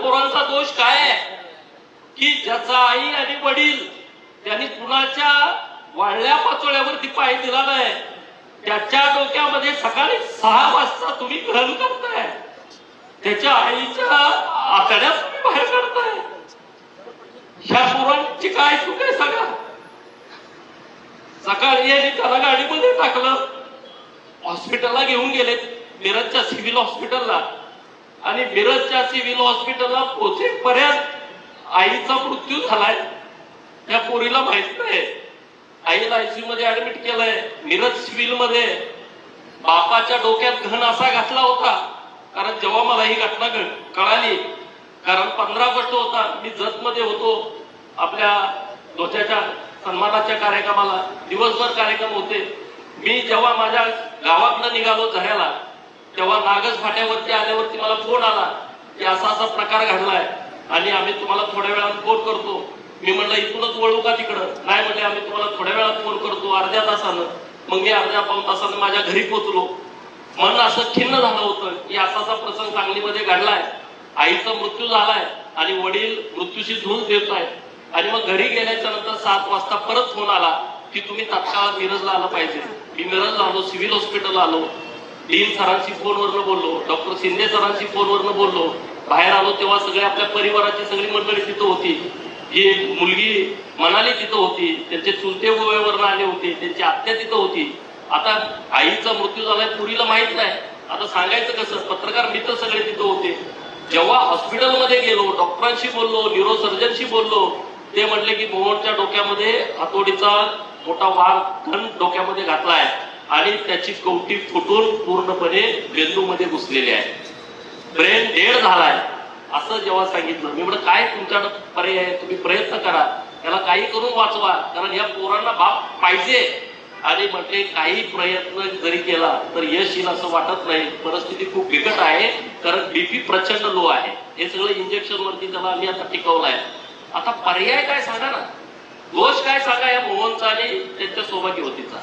पोरांचा दोष काय आहे की ज्याचा आई आणि वडील त्यांनी कुणाच्या वाळल्या पाचोळ्यावरती पाय दिला नाही, त्याच्या डोक्यामध्ये सकाळी 6 वाजता तुम्ही घन करताय, त्याच्या आईच्या आतड्यात तुम्ही बाहेर काढताय. ह्या पोरांची काय चूक आहे सगळा? सकाळी यांनी त्याला गाडीमध्ये टाकलं, हॉस्पिटलला घेऊन गेले, मिरजच्या सिव्हिल हॉस्पिटलला. आणि मिरजच्या सिव्हिल हॉस्पिटलला पोहोचेपर्यंत आईचा मृत्यू झालाय. त्या पोरीला माहित नाही. आईला आयसीयू मध्ये ऍडमिट केलंय मिरज सिव्हिल मध्ये. बापाच्या डोक्यात घन असा घातला होता, कारण जेव्हा मला ही घटना कळाली, कारण 15 ऑगस्ट होता, मी जत मध्ये होतो, आपल्या ध्वजाच्या सन्मानाच्या कार्यक्रमाला दिवसभर कार्यक्रम होते. मी जेव्हा माझ्या गावाकडे निघालो झऱ्याला, तेव्हा नागज फाट्यावरती आल्यावरती मला फोन आला की असा असा प्रकार घडलाय आणि आम्ही तुम्हाला थोड्या वेळात फोन करतो. मी म्हणलं इथूनच वळू का तिकडं? नाही म्हणले आम्ही तुम्हाला थोड्या वेळात फोन करतो, अर्ध्या तासानं. मग मी अर्ध्या पाऊण तासानं माझ्या घरी पोहोचलो. मन असं खिन्न झालं होतं की असा प्रसंग सांगलीमध्ये घडलाय, आईचा मृत्यू झालाय आणि वडील मृत्यूशी झुंज देत आहेत. आणि मग घरी गेल्याच्या नंतर 7 वाजता परत फोन आला की तुम्ही तात्काळ मिरजला आलं पाहिजे. मी मिरजला आलो, सिव्हिल हॉस्पिटलला आलो, डीन सरांशी फोनवरनं बोललो, डॉक्टर शिंदे सरांशी फोनवरनं बोललो. बाहेर आलो तेव्हा सगळे आपल्या परिवाराची सगळी मंडळी तिथं होती. ही मुलगी मनाली तिथं होती, त्यांचे चुलते गोव्यावरनं आले होते, त्यांची आत्या तिथं होती. आता आईचा मृत्यू झालाय, पुरीला माहित नाही, आता सांगायचं कसं? पत्रकार मित्र सगळे तिथं होते. जेव्हा हॉस्पिटलमध्ये गेलो, डॉक्टरांशी बोललो, न्यूरोसर्जनशी बोललो, ते म्हणले की मोहनच्या डोक्यामध्ये हातोडीचा मोठा वार घन डोक्यामध्ये घातलाय आणि त्याची कवटी फुटून पूर्णपणे मेंदूमध्ये घुसलेली आहे, ब्रेन डेड झालाय, असं जेव्हा सांगितलं. मी म्हणलं काय तुमच्याकडे पर्याय आहे? तुम्ही प्रयत्न करा, त्याला काही करून वाचवा, कारण या पोरांना बाप पाहिजे. आणि म्हटले काही प्रयत्न जरी केला तर यश येईल असं वाटत नाही. परिस्थिती खूप बिकट आहे, कारण बीपी प्रचंड लो आहे. हे सगळं इंजेक्शन वरती त्याला आम्ही आता टिकवलंय. आता पर्याय काय सांगा ना? दोष काय सांगा या मोहनचा आणि त्यांच्या सौभाग्यवतीचा?